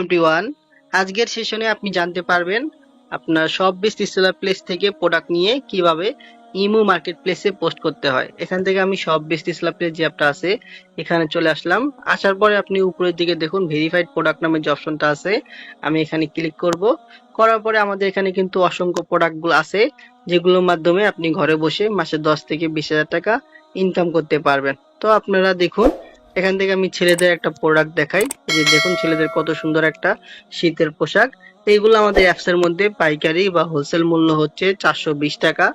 Everyone, আজকের সেশনে আপনি জানতে পারবেন আপনার সব বেস্ট সেলার প্লেস থেকে প্রোডাক্ট নিয়ে কিভাবে ইমো মার্কেট প্লেসে পোস্ট করতে হয়। এখান থেকে আমি সব বেস্ট সেলার প্লেস যে অ্যাপটা আছে এখানে চলে আসলাম। আসার পরে আপনি উপরের দিকে দেখুন ভেরিফাইড প্রোডাক্ট নামে যে অপশনটা আছে, আমি এখানে ক্লিক করব। করার পরে আমাদের এখানে কিন্তু অসংখ্য প্রোডাক্টগুলো আছে যেগুলোর মাধ্যমে আপনি ঘরে বসে মাসে 10 থেকে 20,000 টাকা ইনকাম করতে পারবেন। তো আপনারা দেখুন, এখান থেকে আমি ছেলেদের একটা প্রোডাক্ট দেখাই। এই যে দেখুন ছেলেদের কত সুন্দর একটা শীতের পোশাক। এইগুলো আমাদের অ্যাপস এর মধ্যে পাইকারি বা হোলসেল মূল্য হচ্ছে 420 টাকা,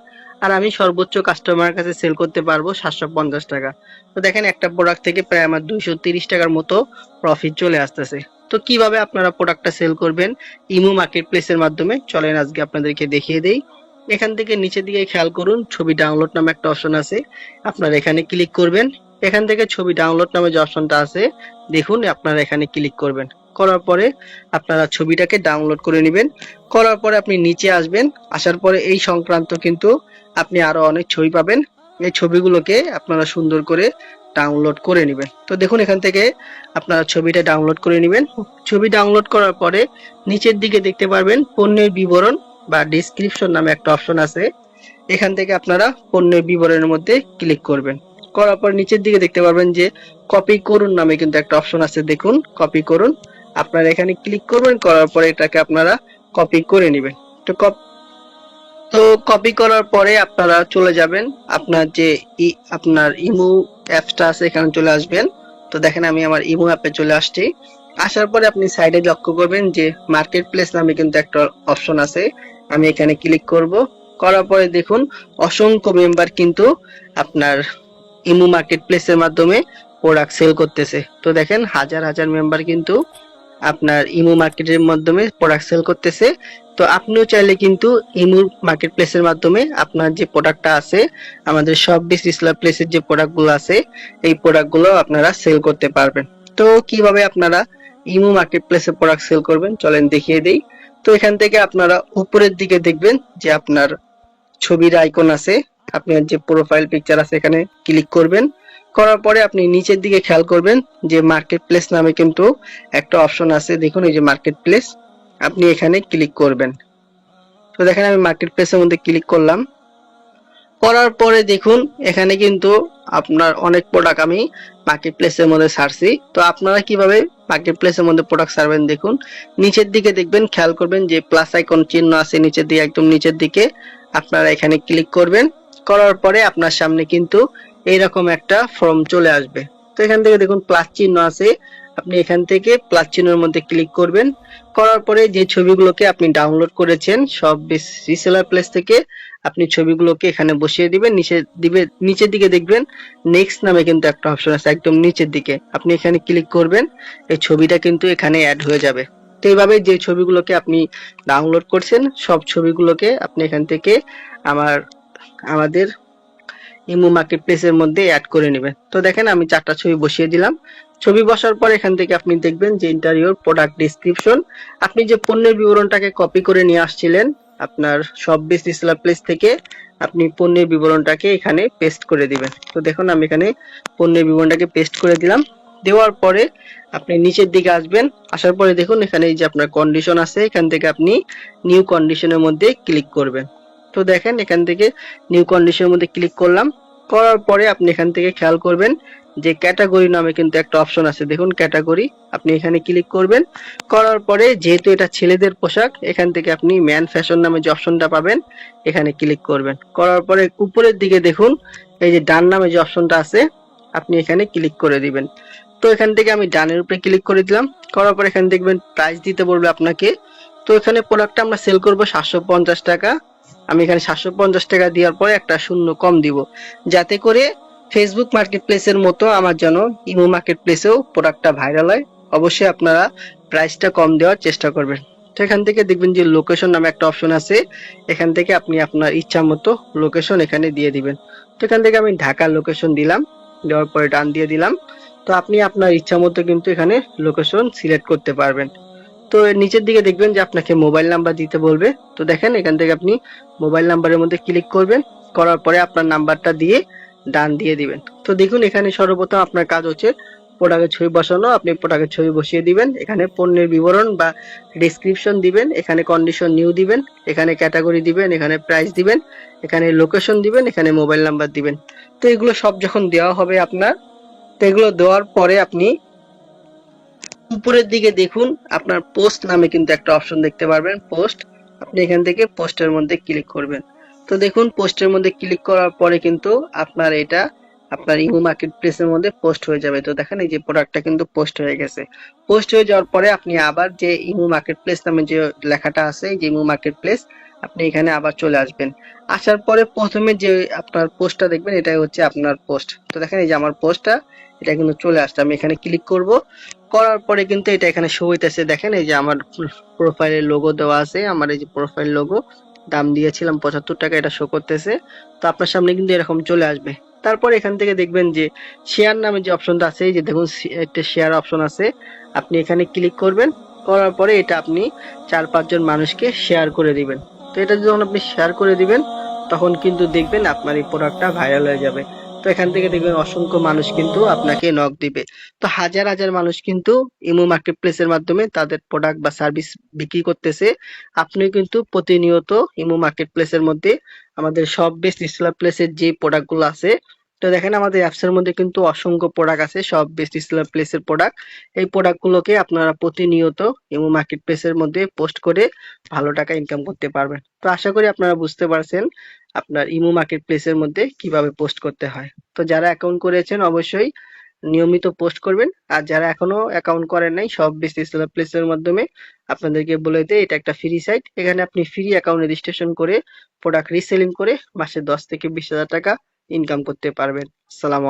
আর আমি সর্বোচ্চ কাস্টমারের কাছে সেল করতে পারবো 750 টাকা। তো দেখেন একটা প্রোডাক্ট থেকে প্রায় আমার 230 টাকার মতো প্রফিট চলে আসতেছে। তো কিভাবে আপনারা প্রোডাক্টটা সেল করবেন ইমো মার্কেট প্লেসের মাধ্যমে, চলেন আজকে আপনাদেরকে দেখিয়ে দেই। এখান থেকে নিচের দিকে খেয়াল করুন, ছবি ডাউনলোড নামে একটা অপশন আছে, আপনারা এখানে ক্লিক করবেন। এখান থেকে ছবি ডাউনলোড নামে যে অপশনটা আছে দেখুন, আপনারা এখানে ক্লিক করবেন। করার পরে আপনারা ছবিটাকে ডাউনলোড করে নেবেন। করার পরে আপনি নিচে আসবেন। আসার পরে এই সংক্রান্ত কিন্তু আপনি আরো অনেক ছবি পাবেন। এই ছবিগুলোকে আপনারা সুন্দর করে ডাউনলোড করে নেবেন। তো দেখুন এখান থেকে আপনারা ছবিটা ডাউনলোড করে নেবেন। ছবি ডাউনলোড করার পরে নিচের দিকে দেখতে পারবেন পণ্যের বিবরণ বা ডেসক্রিপশন নামে একটা অপশন আছে। এখান থেকে আপনারা পণ্যের বিবরণের মধ্যে ক্লিক করবেন। করার পর নিচের দিকে দেখতে পারবেন যে কপি করুন নামে কিন্তু একটা অপশন আছে, দেখুন কপি করুন। আপনারা এখানে ক্লিক করবেন, করার পরে এটাকে আপনারা কপি করে নেবেন। তো কপি করার পরে আপনারা চলে যাবেন আপনার যে আপনার ইমো অ্যাপটা আছে, এখানে চলে আসবেন। তো দেখেন আমি আমার ইমো অ্যাপে চলে আসছি। আসার পরে আপনি সাইডে লক্ষ্য করবেন যে মার্কেট প্লেস নামে কিন্তু একটা অপশন আছে, আমি এখানে ক্লিক করব। করার পরে দেখুন অসংখ্য মেম্বার কিন্তু আপনার ইমো মার্কেট প্লেসের মাধ্যমে প্রোডাক্ট সেল করতেছে। তো দেখেন হাজার হাজার মেম্বার কিন্তু আপনার ইমো মার্কেটের মাধ্যমে প্রোডাক্ট সেল করতেছে। তো আপনিও চাইলে কিন্তু ইমো মার্কেট প্লেসের মাধ্যমে আপনার যে প্রোডাক্টটা আছে, আমাদের সব বেস্ট সেলার প্লেসের যে প্রোডাক্টগুলো আছে, এই প্রোডাক্টগুলো আপনারা সেল করতে পারবেন। তো কিভাবে আপনারা ইমো মার্কেট প্লেসে প্রোডাক্ট সেল করবেন চলেন দেখিয়ে দেই। তো এখান থেকে আপনারা উপরের দিকে দেখবেন যে আপনার ছবির আইকন আছে, আপনার যে প্রোফাইল পিকচার আছে এখানে ক্লিক করবেন। করার পরে আপনি নিচের দিকে খেয়াল করবেন যে মার্কেট প্লেস নামে কিন্তু একটা অপশন আছে, দেখুন এই যে মার্কেট প্লেস, আপনি এখানে ক্লিক করবেন। তো দেখেন আমি মার্কেট প্লেসের মধ্যে ক্লিক করলাম। করার পরে দেখুন এখানে কিন্তু আপনার অনেক প্রোডাক্ট আমি মার্কেট প্লেসের মধ্যে ছাড়ছি। তো আপনারা কিভাবে মার্কেট প্লেসের মধ্যে প্রোডাক্ট ছাড়বেন দেখুন, নিচের দিকে দেখবেন, খেয়াল করবেন যে প্লাস আইকন চিহ্ন আছে নিচের দিকে, একদম নিচের দিকে আপনারা এখানে ক্লিক করবেন। করার পরে আপনার সামনে কিন্তু এইরকম একটা ফর্ম চলে আসবে। তো এখান থেকে দেখুন প্লাস চিহ্ন আছে, আপনি এখান থেকে প্লাস চিহ্নের মধ্যে ক্লিক করবেন। করার পরে যে ছবিগুলোকে আপনি ডাউনলোড করেছেন সব রিসেলার প্লেস থেকে, আপনি ছবিগুলোকে এখানে বসিয়ে দিবেন। নিচের দিকে দেখবেন নেক্সট নামে কিন্তু একটা অপশন আছে, একদম নিচের দিকে আপনি এখানে ক্লিক করবেন। এই ছবিটা কিন্তু এখানে অ্যাড হয়ে যাবে। তো এইভাবে যে ছবিগুলোকে আপনি ডাউনলোড করছেন সব ছবিগুলোকে আপনি এখান থেকে আমাদের ইমো মার্কেট প্লেসের মধ্যে অ্যাড করে নেবেন। তো দেখেন আমি 4টা ছবি বসিয়ে দিলাম। ছবি বসার পর এখান থেকে আপনি দেখবেন যে ইন্টারিয়র প্রোডাক্ট ডেসক্রিপশন, আপনি যে পণ্যের বিবরণটাকে কপি করে নিয়ে আসছিলেন আপনার সব বেস্ট সেলার প্লেস থেকে, আপনি পণ্যের বিবরণটাকে এখানে পেস্ট করে দিবেন। তো দেখুন আমি এখানে পণ্যের বিবরণটাকে পেস্ট করে দিলাম। দেওয়ার পরে আপনি নিচের দিকে আসবেন। আসার পরে দেখুন এখানে এই যে আপনার কন্ডিশন আছে, এখান থেকে আপনি নিউ কন্ডিশনের মধ্যে ক্লিক করবেন। তো দেখেন এখান থেকে নিউ কন্ডিশনের মধ্যে ক্লিক করলাম। করার পরে আপনি এখান থেকে খেয়াল করবেন যে ক্যাটাগরি নামে কিন্তু একটা অপশন আছে, দেখুন ক্যাটাগরি, আপনি এখানে ক্লিক করবেন। করার পরে যেহেতু এটা ছেলেদের পোশাক, এখান থেকে আপনি ম্যান ফ্যাশন নামে যে অপশনটা পাবেন এখানে ক্লিক করবেন। করার পরে উপরের দিকে দেখুন এই যে ডান নামে যে অপশনটা আছে, আপনি এখানে ক্লিক করে দিবেন। তো এখান থেকে আমি ডানের উপরে ক্লিক করে দিলাম। করার পর এখানে দেখবেন প্রাইস দিতে বলবে আপনাকে। তো এখানে প্রোডাক্টটা আমরা সেল করব 750 টাকা। আমি এখানে 750 টাকা দেওয়ার পরে একটা শূন্য কম দিব, যাতে করে ফেসবুক মার্কেট প্লেসের মতো আমার যেন ইমো মার্কেট প্লেসেও প্রোডাক্টটা ভাইরাল হয়। অবশ্যই আপনারা প্রাইসটা কম দেওয়ার চেষ্টা করবেন। তো এখান থেকে দেখবেন যে লোকেশন নামে একটা অপশন আছে, এখান থেকে আপনি আপনার ইচ্ছা মতো লোকেশন এখানে দিয়ে দিবেন। তো এখান থেকে আমি ঢাকার লোকেশন দিলাম, দেওয়ার পরে ডান দিয়ে দিলাম। তো আপনি আপনার ইচ্ছা মতো কিন্তু এখানে লোকেশন সিলেক্ট করতে পারবেন। তো নিচের দিকে দেখবেন যে আপনাকে মোবাইল নাম্বার দিতে বলবে। তো দেখেন এখান থেকে আপনি মোবাইল নাম্বারের মধ্যে ক্লিক করবেন। করার পরে আপনার নাম্বারটা দিয়ে ডান দিয়ে দিবেন। তো দেখুন এখানে সর্বপ্রথম আপনার কাজ হচ্ছে প্রোডাক্টের ছবি বসানো, আপনি প্রোডাক্টের ছবি বসিয়ে দিবেন, এখানে পণ্যের বিবরণ বা ডেসক্রিপশন দিবেন, এখানে কন্ডিশন নিউ দিবেন, এখানে ক্যাটাগরি দিবেন, এখানে প্রাইস দিবেন, এখানে লোকেশন দিবেন, এখানে মোবাইল নাম্বার দিবেন। তো এগুলো সব যখন দেওয়া হবে আপনার, তো এগুলো দেওয়ার পরে আপনি উপরের দিকে দেখুন, আপনার পোস্ট নামে কিন্তু একটা অপশন দেখতে পারবেন, পোস্ট। আপনি এখান থেকে পোস্টের মধ্যে ক্লিক করবেন। তো দেখুন পোস্টের মধ্যে ক্লিক করার পরে কিন্তু আপনার এটা আপনার ইমো মার্কেট প্লেসের মধ্যে পোস্ট হয়ে যাবে। তো দেখেন এই যে প্রোডাক্টটা কিন্তু পোস্ট হয়ে গেছে। পোস্ট হয়ে যাওয়ার পরে আপনি আবার যে ইমো মার্কেট প্লেস নামে যে লেখাটা আছে, এই যে ইমো মার্কেট প্লেস, আপনি এখানে আবার চলে আসবেন। আসার পরে প্রথমে যে আপনার পোস্টটা দেখবেন, এটাই হচ্ছে আপনার পোস্ট। তো দেখেন এই যে আমার পোস্টটা, এটা কিন্তু চলে আসছে। আমি এখানে ক্লিক করব, করার পরে কিন্তু এটা এখানে শো হইতেছে। দেখেন এই যে আমার প্রোফাইলের লোগো দেওয়া আছে, আমার এই যে প্রোফাইল লোগো, দাম দিয়েছিলাম 75 টাকা, এটা শো করতেছে। তো আপনার সামনে কিন্তু এরকম চলে আসবে। তারপর এখান থেকে দেখবেন যে শেয়ার নামে যে অপশনটা আছে, এই যে দেখুন একটা শেয়ার অপশন আছে, আপনি এখানে ক্লিক করবেন। করার পরে এটা আপনি 4-5 জন মানুষকে শেয়ার করে দিবেন। তো এটা যখন আপনি শেয়ার করে দিবেন, তখন কিন্তু দেখবেন আপনার এই প্রোডাক্টটা ভাইরাল হয়ে যাবে। তো এখান থেকে দেখবেন অসংখ্য মানুষ কিন্তু আপনাকে নক দিবে। তো হাজার হাজার মানুষ কিন্তু ইমো মার্কেট প্লেসের মাধ্যমে তাদের প্রোডাক্ট বা সার্ভিস বিক্রি করতেছে। আপনিও কিন্তু প্রতিনিয়ত ইমো মার্কেট প্লেসের মধ্যে আমাদের সব বেস্ট সেলার প্লেসের যে প্রোডাক্ট গুলো আছে, তো দেখেন আমাদের অ্যাপস এর মধ্যে কিন্তু অসংখ্য প্রোডাক্ট আছে, সব বেস্ট সেলার প্লেসের প্রোডাক্ট। এই প্রোডাক্ট গুলোকে আপনারা প্রতিনিয়ত ইমো মার্কেট প্লেসের মধ্যে পোস্ট করে ভালো টাকা ইনকাম করতে পারবেন। তো আশা করি আপনারা বুঝতে পারছেন আপনার ইমো মার্কেট প্লেসের মধ্যে কিভাবে পোস্ট করতে হয়। তো যারা অ্যাকাউন্ট করেছেন অবশ্যই নিয়মিত পোস্ট করবেন, আর যারা এখনো অ্যাকাউন্ট করেন নাই, সব বেস্ট সেলার প্লেসের মাধ্যমে আপনাদেরকে বলে দেই, এটা একটা ফ্রি সাইট। এখানে আপনি ফ্রি অ্যাকাউন্ট রেজিস্ট্রেশন করে প্রোডাক্ট রিসেলিং করে মাসে 10 থেকে 20 হাজার টাকা ইনকাম করতে পারবেন। আসসালামু